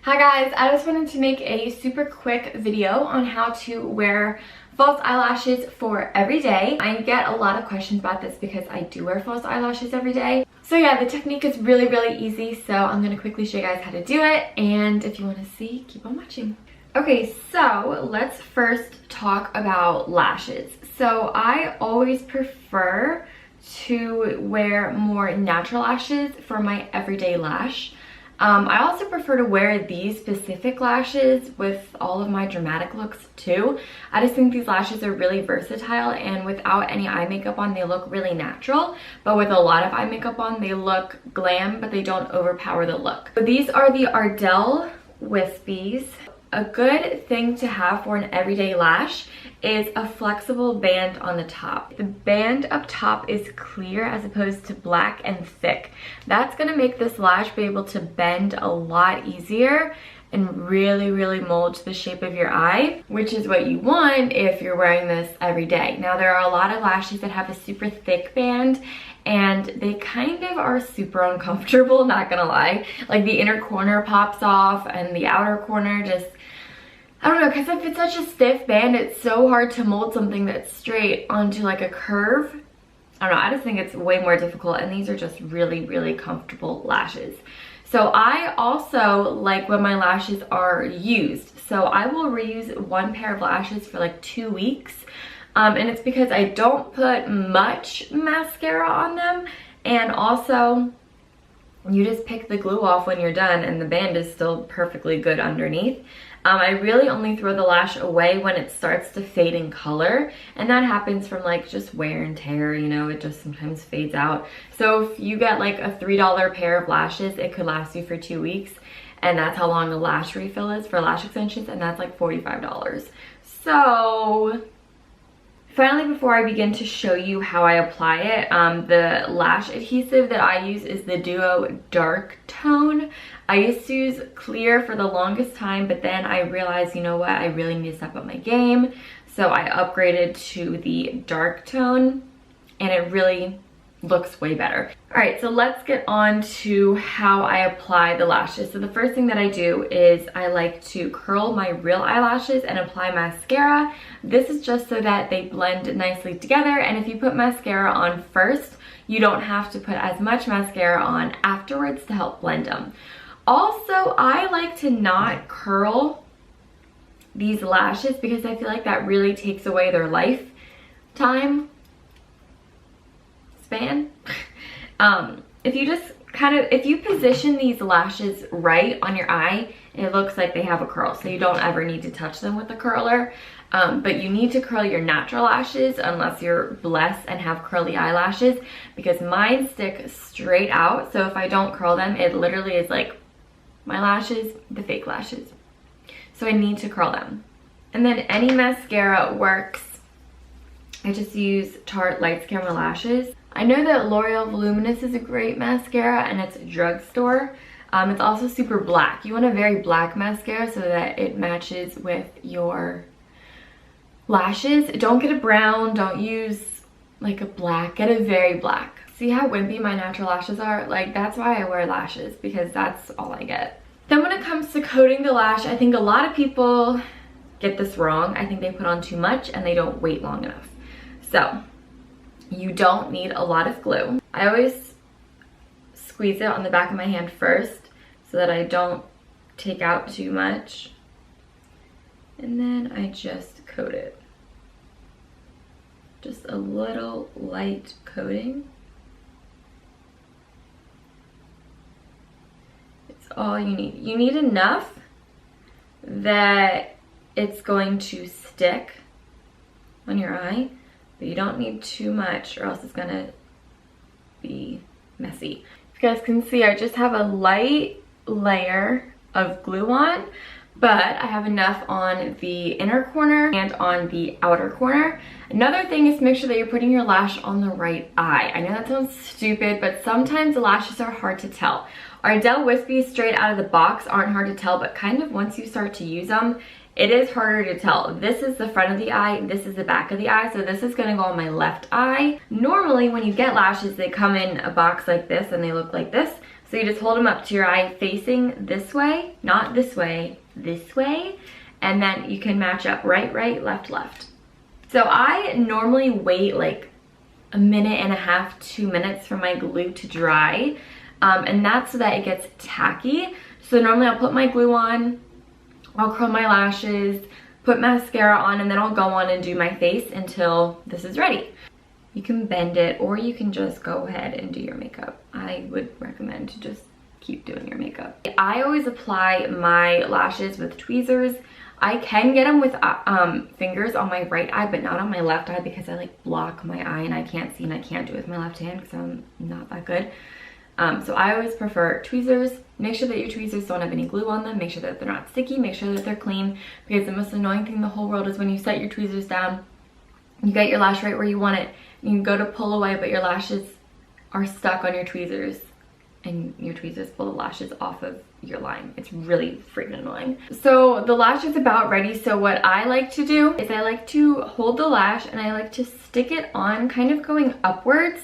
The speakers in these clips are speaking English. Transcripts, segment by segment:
Hi guys, I just wanted to make a super quick video on how to wear false eyelashes for every day. I get a lot of questions about this because I do wear false eyelashes every day. So yeah, the technique is really easy, so I'm going to quickly show you guys how to do it, and if you want to see, keep on watching. Okay, so let's first talk about lashes. So I always prefer to wear more natural lashes for my everyday lash. I also prefer to wear these specific lashes with all of my dramatic looks too. I just think these lashes are really versatile, and without any eye makeup on they look really natural, but with a lot of eye makeup on they look glam, but they don't overpower the look. So these are the Ardell Wispies. A good thing to have for an everyday lash is a flexible band on the top. The band up top is clear as opposed to black and thick. That's gonna make this lash be able to bend a lot easier and really mold to the shape of your eye, which is what you want if you're wearing this every day. Now there are a lot of lashes that have a super thick band and they kind of are super uncomfortable, not gonna lie. Like the inner corner pops off and the outer corner just, I don't know, because if it's such a stiff band, it's so hard to mold something that's straight onto like a curve. I don't know, I just think it's way more difficult, and these are just really comfortable lashes. So I also like when my lashes are used. So I will reuse one pair of lashes for like 2 weeks. And it's because I don't put much mascara on them, and also you just pick the glue off when you're done and the band is still perfectly good underneath. I really only throw the lash away when it starts to fade in color, and that happens from like just wear and tear, you know, it just sometimes fades out. So if you get like a $3 pair of lashes, it could last you for 2 weeks, and that's how long the lash refill is for lash extensions, and that's like $45. So finally, before I begin to show you how I apply it, the lash adhesive that I use is the Duo Dark Tone. I used to use clear for the longest time, but then I realized, you know what, I really need to step up my game. So I upgraded to the Dark Tone, and it really looks way better. All right, so let's get on to how I apply the lashes. So the first thing that I do is I like to curl my real eyelashes and apply mascara. This is just so that they blend nicely together, and if you put mascara on first, you don't have to put as much mascara on afterwards to help blend them. Also, I like to not curl these lashes because I feel like that really takes away their lifetime span. If you just if you position these lashes right on your eye, it looks like they have a curl, so you don't ever need to touch them with a curler. But you need to curl your natural lashes unless you're blessed and have curly eyelashes, because mine stick straight out. So if I don't curl them, it literally is like my lashes, the fake lashes. So I need to curl them. And then any mascara works. I just use Tarte Lights Camera Lashes. I know that L'Oreal Voluminous is a great mascara, and it's a drugstore. It's also super black. You want a very black mascara so that it matches with your lashes. Don't get a brown, don't use like a black, get a very black. See how wimpy my natural lashes are? Like, that's why I wear lashes, because that's all I get. Then when it comes to coating the lash, I think a lot of people get this wrong. I think they put on too much and they don't wait long enough. So you don't need a lot of glue. I always squeeze it on the back of my hand first so that I don't take out too much. And then I just coat it. Just a little light coating. It's all you need. You need enough that it's going to stick on your eye, but you don't need too much or else it's gonna be messy. If you guys can see, I just have a light layer of glue on, but I have enough on the inner corner and on the outer corner. Another thing is to make sure that you're putting your lash on the right eye. I know that sounds stupid, but sometimes the lashes are hard to tell. Ardell Wispies straight out of the box aren't hard to tell, but kind of once you start to use them, it is harder to tell. This is the front of the eye, this is the back of the eye, so this is gonna go on my left eye. Normally when you get lashes, they come in a box like this and they look like this. So you just hold them up to your eye facing this way, not this way, this way. And then you can match up right, right, left, left. So I normally wait like a minute and a half, 2 minutes for my glue to dry. And that's so that it gets tacky. So normally I'll put my glue on, I'll curl my lashes, put mascara on, and then I'll go on and do my face until this is ready. You can bend it or you can just go ahead and do your makeup. I would recommend to just keep doing your makeup. I always apply my lashes with tweezers. I can get them with fingers on my right eye, but not on my left eye because I like block my eye and I can't see and I can't do it with my left hand because I'm not that good. So I always prefer tweezers. Make sure that your tweezers don't have any glue on them. Make sure that they're not sticky. Make sure that they're clean, because the most annoying thing in the whole world is when you set your tweezers down, you get your lash right where you want it, and you go to pull away, but your lashes are stuck on your tweezers, and your tweezers pull the lashes off of your line. It's really freaking annoying. So the lash is about ready. So what I like to do is I like to hold the lash and I like to stick it on, kind of going upwards,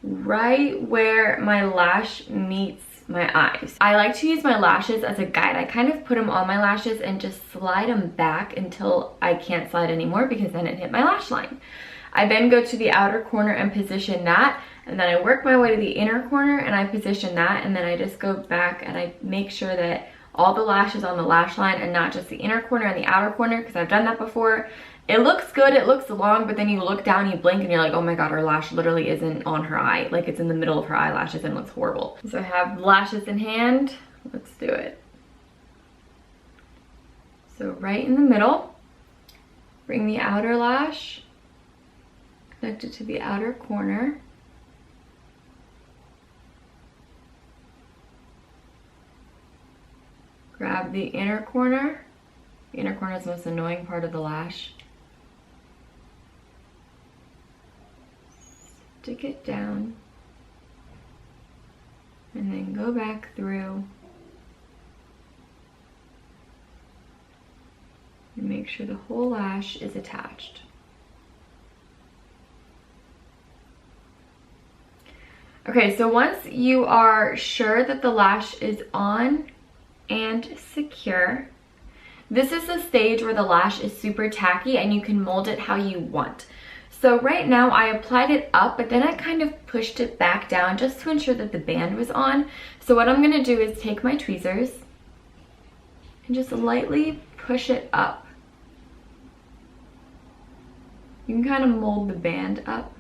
right where my lash meets my eyes. I like to use my lashes as a guide. I kind of put them on my lashes and just slide them back until I can't slide anymore, because then it hit my lash line. I then go to the outer corner and position that, and then I work my way to the inner corner and I position that, and then I just go back and I make sure that all the lashes on the lash line and not just the inner corner and the outer corner, because I've done that before. It looks good, it looks long, but then you look down, you blink, and you're like, oh my god, her lash literally isn't on her eye. Like, it's in the middle of her eyelashes and it looks horrible. So I have lashes in hand. Let's do it. So right in the middle, bring the outer lash, connect it to the outer corner. Grab the inner corner. The inner corner is the most annoying part of the lash. Stick it down, and then go back through and make sure the whole lash is attached. Okay, so once you are sure that the lash is on and secure, this is the stage where the lash is super tacky and you can mold it how you want. So right now I applied it up, but then I kind of pushed it back down just to ensure that the band was on. So what I'm gonna do is take my tweezers and just lightly push it up. You can kind of mold the band up.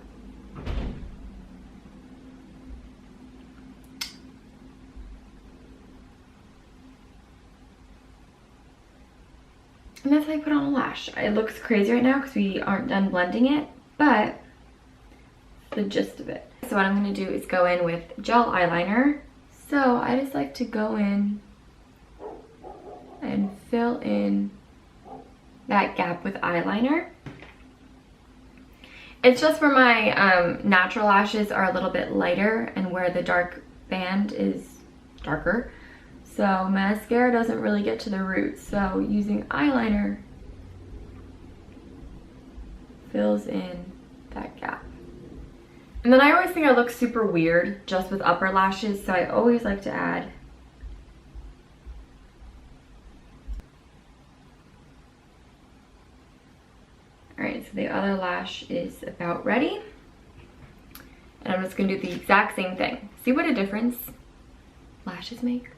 And that's how I put on a lash. It looks crazy right now because we aren't done blending it, but the gist of it. So what I'm gonna do is go in with gel eyeliner. So I just like to go in and fill in that gap with eyeliner. It's just where my natural lashes are a little bit lighter and where the dark band is darker. So mascara doesn't really get to the roots. So using eyeliner fills in that gap. And then I always think I look super weird just with upper lashes, so I always like to add Alright, so the other lash is about ready. And I'm just gonna do the exact same thing. See what a difference lashes make?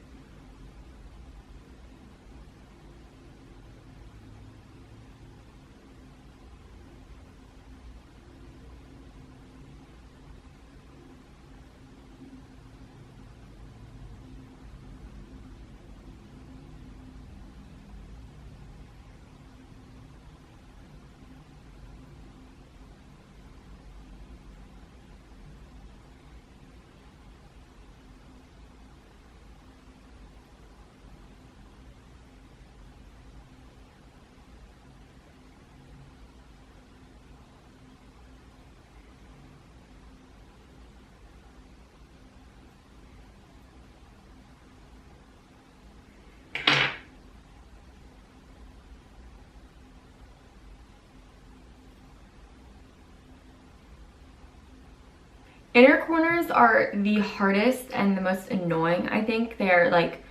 Inner corners are the hardest and the most annoying, I think. They're like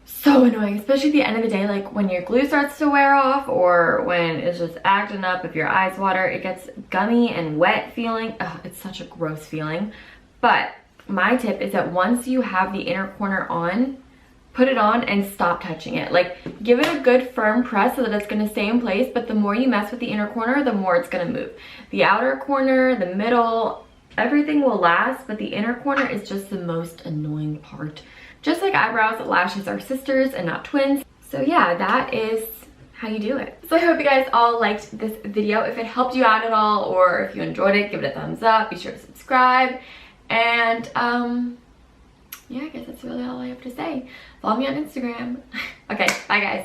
so annoying, especially at the end of the day, like when your glue starts to wear off or when it's just acting up, if your eyes water, it gets gummy and wet feeling. Ugh, it's such a gross feeling. But my tip is that once you have the inner corner on, put it on and stop touching it. Like, give it a good firm press so that it's gonna stay in place, but the more you mess with the inner corner, the more it's gonna move. The outer corner, the middle, everything will last, but the inner corner is just the most annoying part. Just like eyebrows, lashes are sisters and not twins. So yeah, that is how you do it. So I hope you guys all liked this video. If it helped you out at all, or if you enjoyed it, give it a thumbs up. Be sure to subscribe. And yeah, I guess that's really all I have to say. Follow me on Instagram. Okay, bye guys.